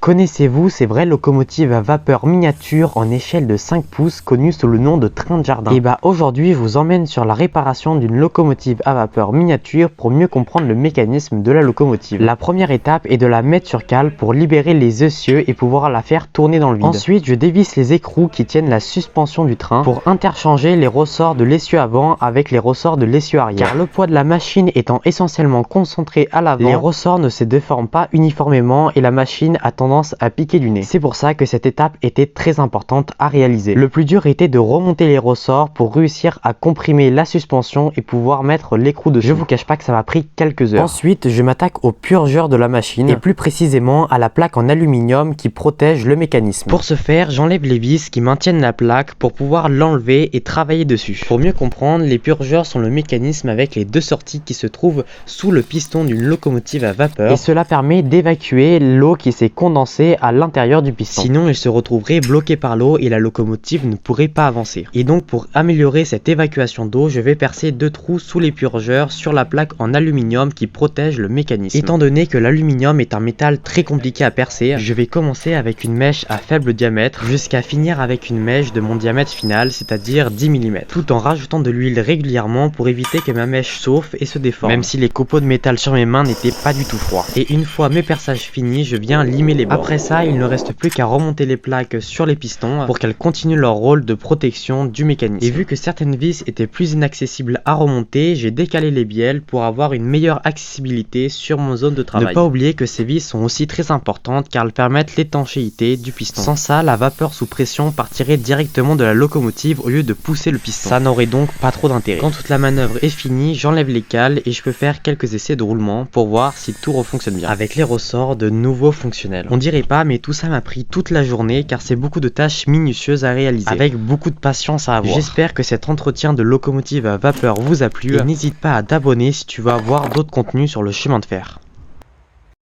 Connaissez-vous ces vraies locomotives à vapeur miniature en échelle de 5 pouces connues sous le nom de train de jardin? Et bah aujourd'hui je vous emmène sur la réparation d'une locomotive à vapeur miniature pour mieux comprendre le mécanisme de la locomotive. La première étape est de la mettre sur cale pour libérer les essieux et pouvoir la faire tourner dans le vide. Ensuite je dévisse les écrous qui tiennent la suspension du train pour interchanger les ressorts de l'essieu avant avec les ressorts de l'essieu arrière. Car le poids de la machine étant essentiellement concentré à l'avant, les ressorts ne se déforment pas uniformément et la machine a tendance à piquer du nez. C'est pour ça que cette étape était très importante à réaliser. Le plus dur était de remonter les ressorts pour réussir à comprimer la suspension et pouvoir mettre l'écrou dessus. Je vous cache pas que ça m'a pris quelques heures. Ensuite, je m'attaque au purgeur de la machine et plus précisément à la plaque en aluminium qui protège le mécanisme. Pour ce faire, j'enlève les vis qui maintiennent la plaque pour pouvoir l'enlever et travailler dessus. Pour mieux comprendre, les purgeurs sont le mécanisme avec les deux sorties qui se trouvent sous le piston d'une locomotive à vapeur et cela permet d'évacuer l'eau qui s'est condensée à l'intérieur du piston. Sinon, il se retrouverait bloqué par l'eau et la locomotive ne pourrait pas avancer. Et donc, pour améliorer cette évacuation d'eau, je vais percer deux trous sous les purgeurs sur la plaque en aluminium qui protège le mécanisme. Étant donné que l'aluminium est un métal très compliqué à percer, je vais commencer avec une mèche à faible diamètre jusqu'à finir avec une mèche de mon diamètre final, c'est-à-dire 10 mm, tout en rajoutant de l'huile régulièrement pour éviter que ma mèche chauffe et se déforme, même si les copeaux de métal sur mes mains n'étaient pas du tout froids. Et une fois mes perçages finis, je viens limer les bords. Après ça, il ne reste plus qu'à remonter les plaques sur les pistons pour qu'elles continuent leur rôle de protection du mécanisme. Et vu que certaines vis étaient plus inaccessibles à remonter, j'ai décalé les bielles pour avoir une meilleure accessibilité sur mon zone de travail. Ne pas oublier que ces vis sont aussi très importantes car elles permettent l'étanchéité du piston. Sans ça, la vapeur sous pression partirait directement de la locomotive au lieu de pousser le piston. Ça n'aurait donc pas trop d'intérêt. Quand toute la manœuvre est finie, j'enlève les cales et je peux faire quelques essais de roulement pour voir si tout refonctionne bien. Avec les ressorts de nouveau fonctionnels. On dirait pas, mais tout ça m'a pris toute la journée car c'est beaucoup de tâches minutieuses à réaliser avec beaucoup de patience à avoir. J'espère que cet entretien de locomotive à vapeur vous a plu et n'hésite pas à t'abonner si tu veux avoir d'autres contenus sur le chemin de fer.